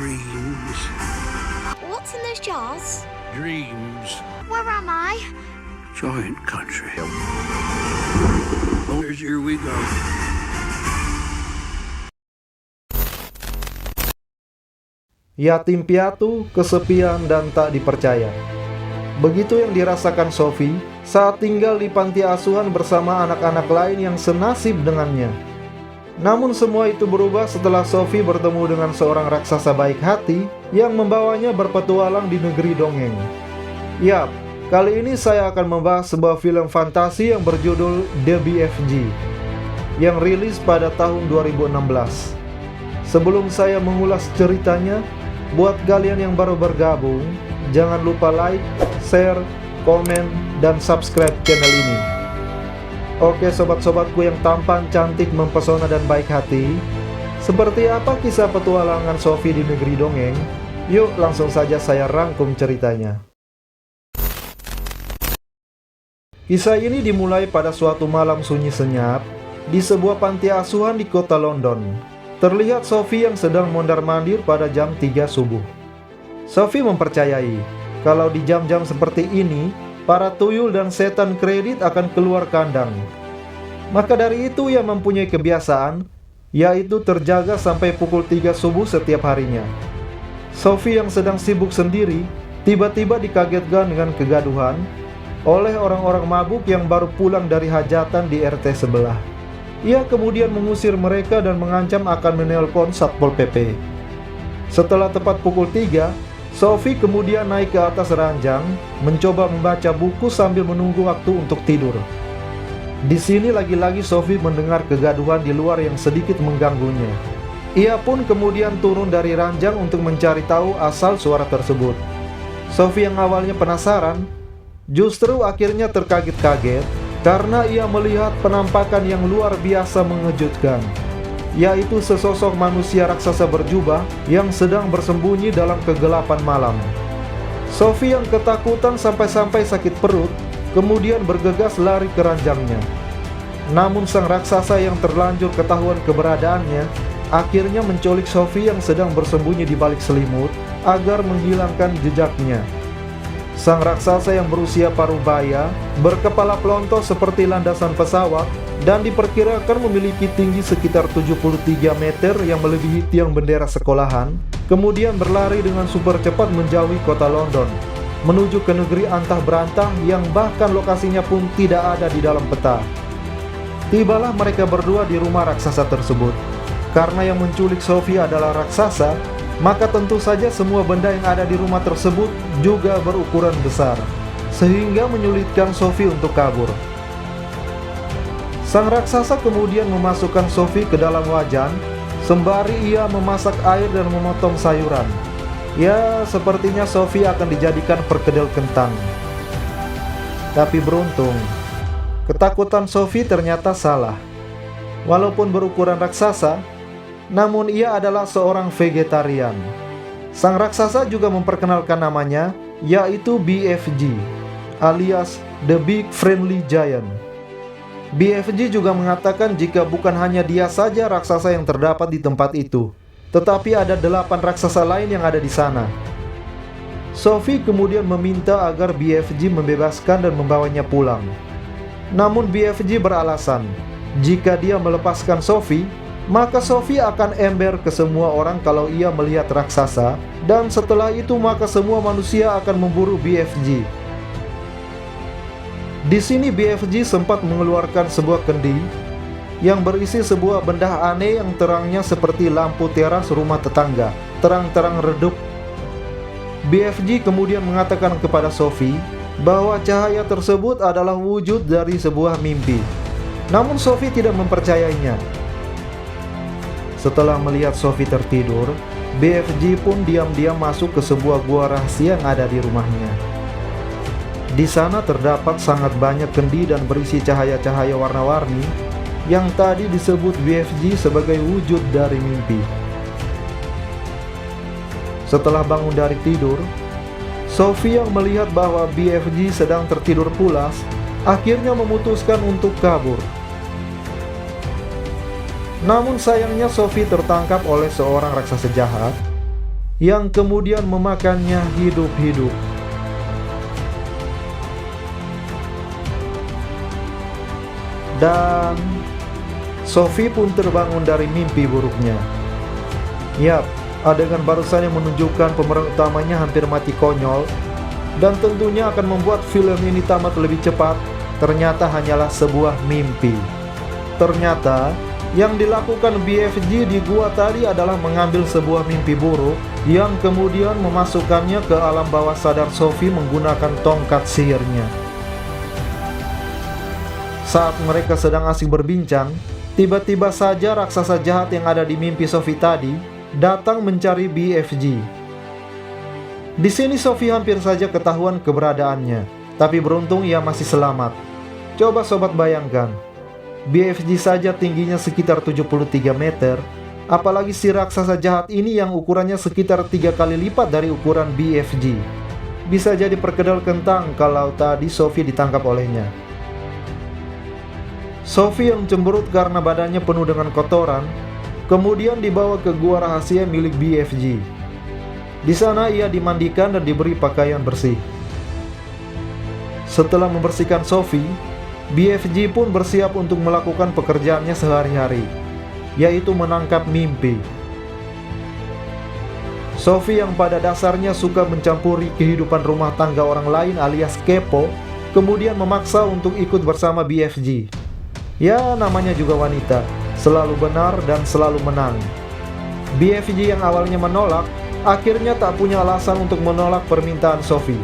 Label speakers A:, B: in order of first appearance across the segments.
A: dreams.
B: What's in those jars?
A: Dreams.
B: Where am I?
A: Giant country. Oh, here we go.
C: Yatim piatu, kesepian, dan tak dipercaya. Begitu yang dirasakan Sophie saat tinggal di panti asuhan bersama anak-anak lain yang senasib dengannya. Namun semua itu berubah setelah Sophie bertemu dengan seorang raksasa baik hati yang membawanya berpetualang di negeri dongeng. Yap, kali ini saya akan membahas sebuah film fantasi yang berjudul The BFG yang rilis pada tahun 2016. Sebelum saya mengulas ceritanya, buat kalian yang baru bergabung, jangan lupa like, share, komen, dan subscribe channel ini. Oke sobat-sobatku yang tampan, cantik, mempesona, dan baik hati, seperti apa kisah petualangan Sophie di negeri dongeng? Yuk langsung saja saya rangkum ceritanya. Kisah ini dimulai pada suatu malam sunyi senyap di sebuah panti asuhan di kota London. Terlihat Sophie yang sedang mondar-mandir pada jam 3 subuh. Sophie mempercayai kalau di jam-jam seperti ini, para tuyul dan setan kredit akan keluar kandang. Maka dari itu ia mempunyai kebiasaan, yaitu terjaga sampai pukul 3 subuh setiap harinya. Sophie yang sedang sibuk sendiri, tiba-tiba dikagetkan dengan kegaduhan oleh orang-orang mabuk yang baru pulang dari hajatan di RT sebelah. Ia kemudian mengusir mereka dan mengancam akan menelpon Satpol PP. Setelah tepat pukul 3, Sophie kemudian naik ke atas ranjang, mencoba membaca buku sambil menunggu waktu untuk tidur. Di sini lagi-lagi Sophie mendengar kegaduhan di luar yang sedikit mengganggunya. Ia pun kemudian turun dari ranjang untuk mencari tahu asal suara tersebut. Sophie yang awalnya penasaran, justru akhirnya terkaget-kaget karena ia melihat penampakan yang luar biasa mengejutkan, yaitu sesosok manusia raksasa berjubah yang sedang bersembunyi dalam kegelapan malam. Sophie yang ketakutan sampai-sampai sakit perut, kemudian bergegas lari ke ranjangnya. Namun sang raksasa yang terlanjur ketahuan keberadaannya, akhirnya menculik Sophie yang sedang bersembunyi di balik selimut agar menghilangkan jejaknya. Sang raksasa yang berusia parubaya, berkepala pelontos seperti landasan pesawat, dan diperkirakan memiliki tinggi sekitar 73 meter yang melebihi tiang bendera sekolahan, kemudian berlari dengan super cepat menjauhi kota London, menuju ke negeri antah berantah yang bahkan lokasinya pun tidak ada di dalam peta. Tibalah mereka berdua di rumah raksasa tersebut. Karena yang menculik Sophie adalah raksasa, maka tentu saja semua benda yang ada di rumah tersebut juga berukuran besar, sehingga menyulitkan Sophie untuk kabur. Sang raksasa kemudian memasukkan Sophie ke dalam wajan, sembari ia memasak air dan memotong sayuran. Ya, sepertinya Sophie akan dijadikan perkedel kentang. Tapi beruntung, ketakutan Sophie ternyata salah. Walaupun berukuran raksasa, namun ia adalah seorang vegetarian. Sang raksasa juga memperkenalkan namanya, yaitu BFG, alias The Big Friendly Giant. BFG juga mengatakan jika bukan hanya dia saja raksasa yang terdapat di tempat itu, tetapi ada 8 raksasa lain yang ada di sana. Sophie kemudian meminta agar BFG membebaskan dan membawanya pulang. Namun BFG beralasan, jika dia melepaskan Sophie, maka Sophie akan ember ke semua orang kalau ia melihat raksasa, dan setelah itu maka semua manusia akan memburu BFG. Di sini BFG sempat mengeluarkan sebuah kendi yang berisi sebuah benda aneh yang terangnya seperti lampu teras rumah tetangga, terang-terang redup. BFG kemudian mengatakan kepada Sophie bahwa cahaya tersebut adalah wujud dari sebuah mimpi. Namun Sophie tidak mempercayainya. Setelah melihat Sophie tertidur, BFG pun diam-diam masuk ke sebuah gua rahasia yang ada di rumahnya. Di sana terdapat sangat banyak kendi dan berisi cahaya-cahaya warna-warni yang tadi disebut BFG sebagai wujud dari mimpi. Setelah bangun dari tidur, Sophie yang melihat bahwa BFG sedang tertidur pulas, akhirnya memutuskan untuk kabur. Namun sayangnya Sophie tertangkap oleh seorang raksasa jahat yang kemudian memakannya hidup-hidup. Dan Sophie pun terbangun dari mimpi buruknya. Yap, adegan barusan yang menunjukkan pemeran utamanya hampir mati konyol dan tentunya akan membuat film ini tamat lebih cepat, ternyata hanyalah sebuah mimpi. Ternyata yang dilakukan BFG di gua tadi adalah mengambil sebuah mimpi buruk yang kemudian memasukkannya ke alam bawah sadar Sophie menggunakan tongkat sihirnya. Saat mereka sedang asik berbincang, tiba-tiba saja raksasa jahat yang ada di mimpi Sophie tadi datang mencari BFG. Di sini Sophie hampir saja ketahuan keberadaannya, tapi beruntung ia masih selamat. Coba sobat bayangkan, BFG saja tingginya sekitar 73 meter, apalagi si raksasa jahat ini yang ukurannya sekitar 3 kali lipat dari ukuran BFG. Bisa jadi perkedel kentang kalau tadi Sophie ditangkap olehnya. Sophie yang cemberut karena badannya penuh dengan kotoran, kemudian dibawa ke gua rahasia milik BFG. Di sana ia dimandikan dan diberi pakaian bersih. Setelah membersihkan Sophie, BFG pun bersiap untuk melakukan pekerjaannya sehari-hari, yaitu menangkap mimpi. Sophie yang pada dasarnya suka mencampuri kehidupan rumah tangga orang lain alias kepo, kemudian memaksa untuk ikut bersama BFG. Ya, namanya juga wanita, selalu benar dan selalu menang. BFG yang awalnya menolak, akhirnya tak punya alasan untuk menolak permintaan Sophie.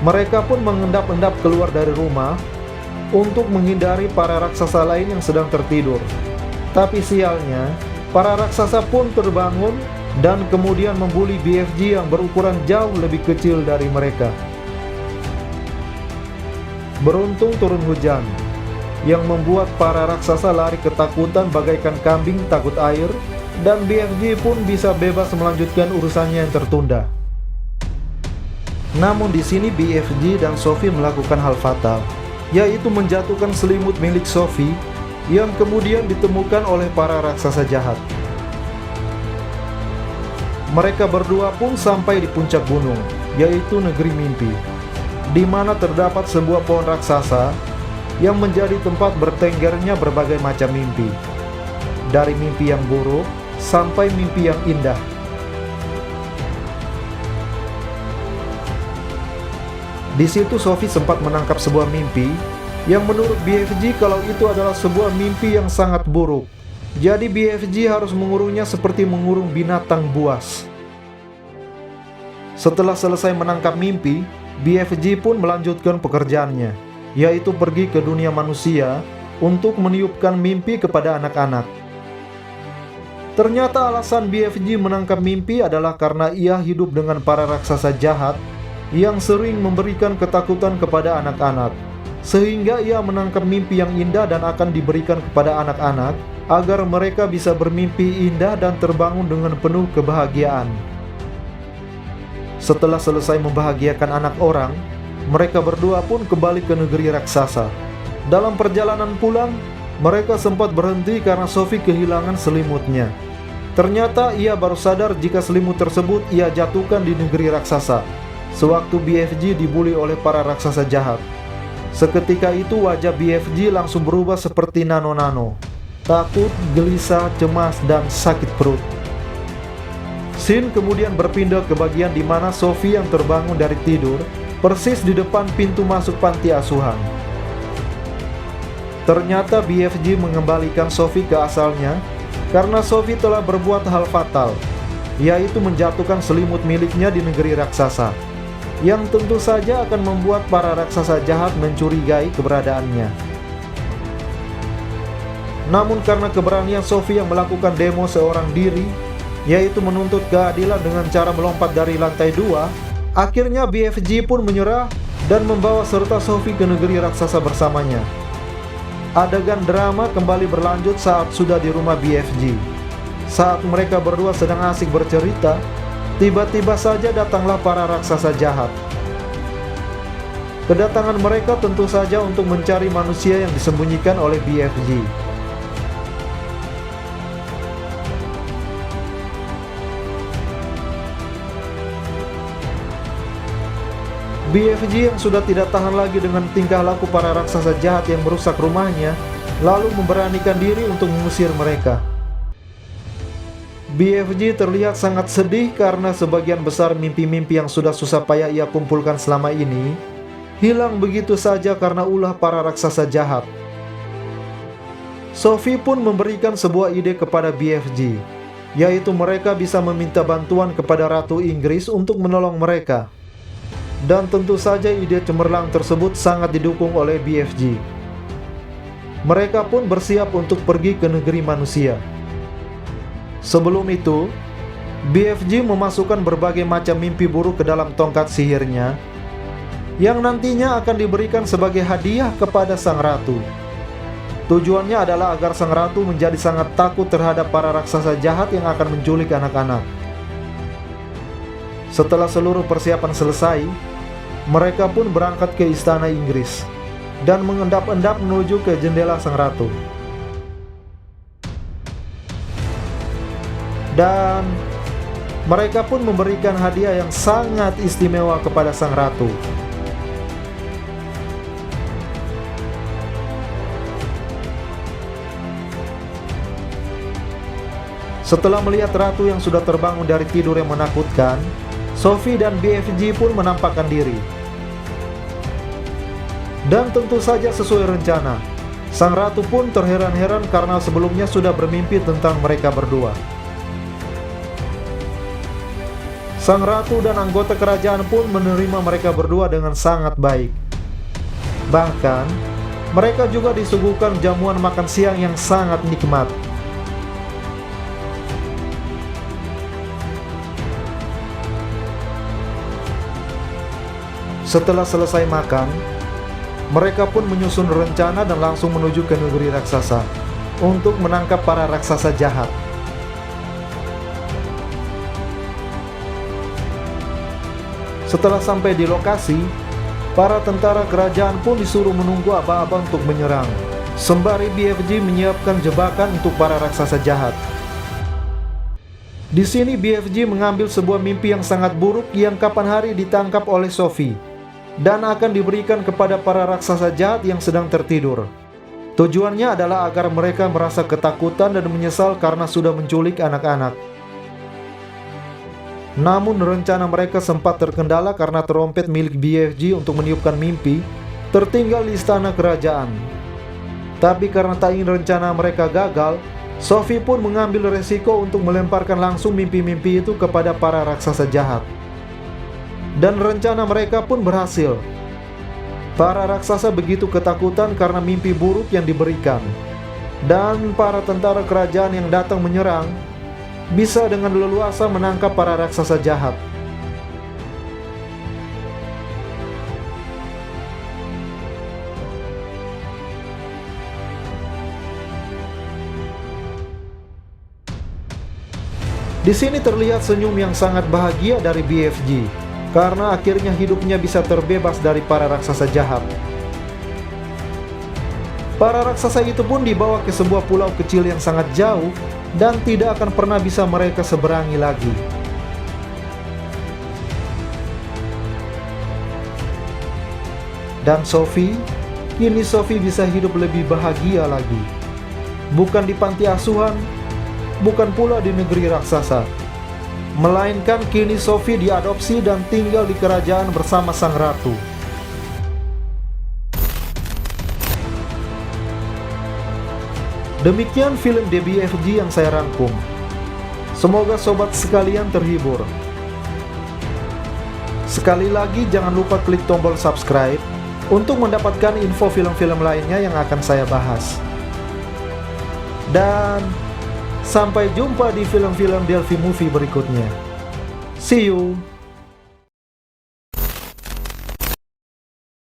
C: Mereka pun mengendap-endap keluar dari rumah untuk menghindari para raksasa lain yang sedang tertidur. Tapi sialnya, para raksasa pun terbangun dan kemudian membuli BFG yang berukuran jauh lebih kecil dari mereka. Beruntung turun hujan, yang membuat para raksasa lari ketakutan bagaikan kambing takut air, dan BFG pun bisa bebas melanjutkan urusannya yang tertunda. Namun di sini BFG dan Sophie melakukan hal fatal, yaitu menjatuhkan selimut milik Sophie yang kemudian ditemukan oleh para raksasa jahat. Mereka berdua pun sampai di puncak gunung, yaitu negeri mimpi, di mana terdapat sebuah pohon raksasa yang menjadi tempat bertenggernya berbagai macam mimpi, dari mimpi yang buruk sampai mimpi yang indah. Di situ Sophie sempat menangkap sebuah mimpi yang menurut BFG kalau itu adalah sebuah mimpi yang sangat buruk. Jadi BFG harus mengurungnya seperti mengurung binatang buas. Setelah selesai menangkap mimpi, BFG pun melanjutkan pekerjaannya, yaitu pergi ke dunia manusia untuk meniupkan mimpi kepada anak-anak. Ternyata alasan BFG menangkap mimpi adalah karena ia hidup dengan para raksasa jahat yang sering memberikan ketakutan kepada anak-anak, sehingga ia menangkap mimpi yang indah dan akan diberikan kepada anak-anak agar mereka bisa bermimpi indah dan terbangun dengan penuh kebahagiaan. Setelah selesai membahagiakan anak orang, mereka berdua pun kembali ke negeri raksasa. Dalam perjalanan pulang, mereka sempat berhenti karena Sophie kehilangan selimutnya. Ternyata ia baru sadar jika selimut tersebut ia jatuhkan di negeri raksasa, sewaktu BFG dibuli oleh para raksasa jahat. Seketika itu wajah BFG langsung berubah seperti nano-nano. Takut, gelisah, cemas, dan sakit perut. Scene kemudian berpindah ke bagian di mana Sophie yang terbangun dari tidur, persis di depan pintu masuk panti asuhan. Ternyata BFG mengembalikan Sophie ke asalnya karena Sophie telah berbuat hal fatal, yaitu menjatuhkan selimut miliknya di negeri raksasa, yang tentu saja akan membuat para raksasa jahat mencurigai keberadaannya. Namun karena keberanian Sophie yang melakukan demo seorang diri, yaitu menuntut keadilan dengan cara melompat dari lantai 2, akhirnya BFG pun menyerah dan membawa serta Sophie ke negeri raksasa bersamanya. Adegan drama kembali berlanjut saat sudah di rumah BFG. Saat mereka berdua sedang asik bercerita, tiba-tiba saja datanglah para raksasa jahat. Kedatangan mereka tentu saja untuk mencari manusia yang disembunyikan oleh BFG. BFG yang sudah tidak tahan lagi dengan tingkah laku para raksasa jahat yang merusak rumahnya, lalu memberanikan diri untuk mengusir mereka. BFG terlihat sangat sedih karena sebagian besar mimpi-mimpi yang sudah susah payah ia kumpulkan selama ini hilang begitu saja karena ulah para raksasa jahat. Sophie pun memberikan sebuah ide kepada BFG, yaitu mereka bisa meminta bantuan kepada Ratu Inggris untuk menolong mereka. Dan tentu saja ide cemerlang tersebut sangat didukung oleh BFG. Mereka pun bersiap untuk pergi ke negeri manusia. Sebelum itu, BFG memasukkan berbagai macam mimpi buruk ke dalam tongkat sihirnya, yang nantinya akan diberikan sebagai hadiah kepada sang ratu. Tujuannya adalah agar sang ratu menjadi sangat takut terhadap para raksasa jahat yang akan menculik anak-anak. Setelah seluruh persiapan selesai, mereka pun berangkat ke istana Inggris dan mengendap-endap menuju ke jendela sang ratu. Dan mereka pun memberikan hadiah yang sangat istimewa kepada sang ratu. Setelah melihat ratu yang sudah terbangun dari tidur yang menakutkan, Sophie dan BFG pun menampakkan diri. Dan tentu saja sesuai rencana, sang ratu pun terheran-heran karena sebelumnya sudah bermimpi tentang mereka berdua. Sang ratu dan anggota kerajaan pun menerima mereka berdua dengan sangat baik. Bahkan, mereka juga disuguhkan jamuan makan siang yang sangat nikmat. Setelah selesai makan, mereka pun menyusun rencana dan langsung menuju ke negeri raksasa untuk menangkap para raksasa jahat. Setelah sampai di lokasi, para tentara kerajaan pun disuruh menunggu abang-abang untuk menyerang, sembari BFG menyiapkan jebakan untuk para raksasa jahat. Di sini BFG mengambil sebuah mimpi yang sangat buruk yang kapan hari ditangkap oleh Sophie dan akan diberikan kepada para raksasa jahat yang sedang tertidur. Tujuannya adalah agar mereka merasa ketakutan dan menyesal karena sudah menculik anak-anak. Namun rencana mereka sempat terkendala karena trompet milik BFG untuk meniupkan mimpi tertinggal di istana kerajaan. Tapi karena tak ingin rencana mereka gagal, Sophie pun mengambil resiko untuk melemparkan langsung mimpi-mimpi itu kepada para raksasa jahat. Dan rencana mereka pun berhasil. Para raksasa begitu ketakutan karena mimpi buruk yang diberikan. Dan para tentara kerajaan yang datang menyerang bisa dengan leluasa menangkap para raksasa jahat. Di sini terlihat senyum yang sangat bahagia dari BFG karena akhirnya hidupnya bisa terbebas dari para raksasa jahat. Para raksasa itu pun dibawa ke sebuah pulau kecil yang sangat jauh dan tidak akan pernah bisa mereka seberangi lagi. Dan kini Sophie bisa hidup lebih bahagia lagi. Bukan di panti asuhan, bukan pula di negeri raksasa, melainkan kini Sophie diadopsi dan tinggal di kerajaan bersama sang ratu. Demikian film BFG yang saya rangkum. Semoga sobat sekalian terhibur. Sekali lagi jangan lupa klik tombol subscribe untuk mendapatkan info film-film lainnya yang akan saya bahas. Dan sampai jumpa di film-film Delphi Movie berikutnya. See you!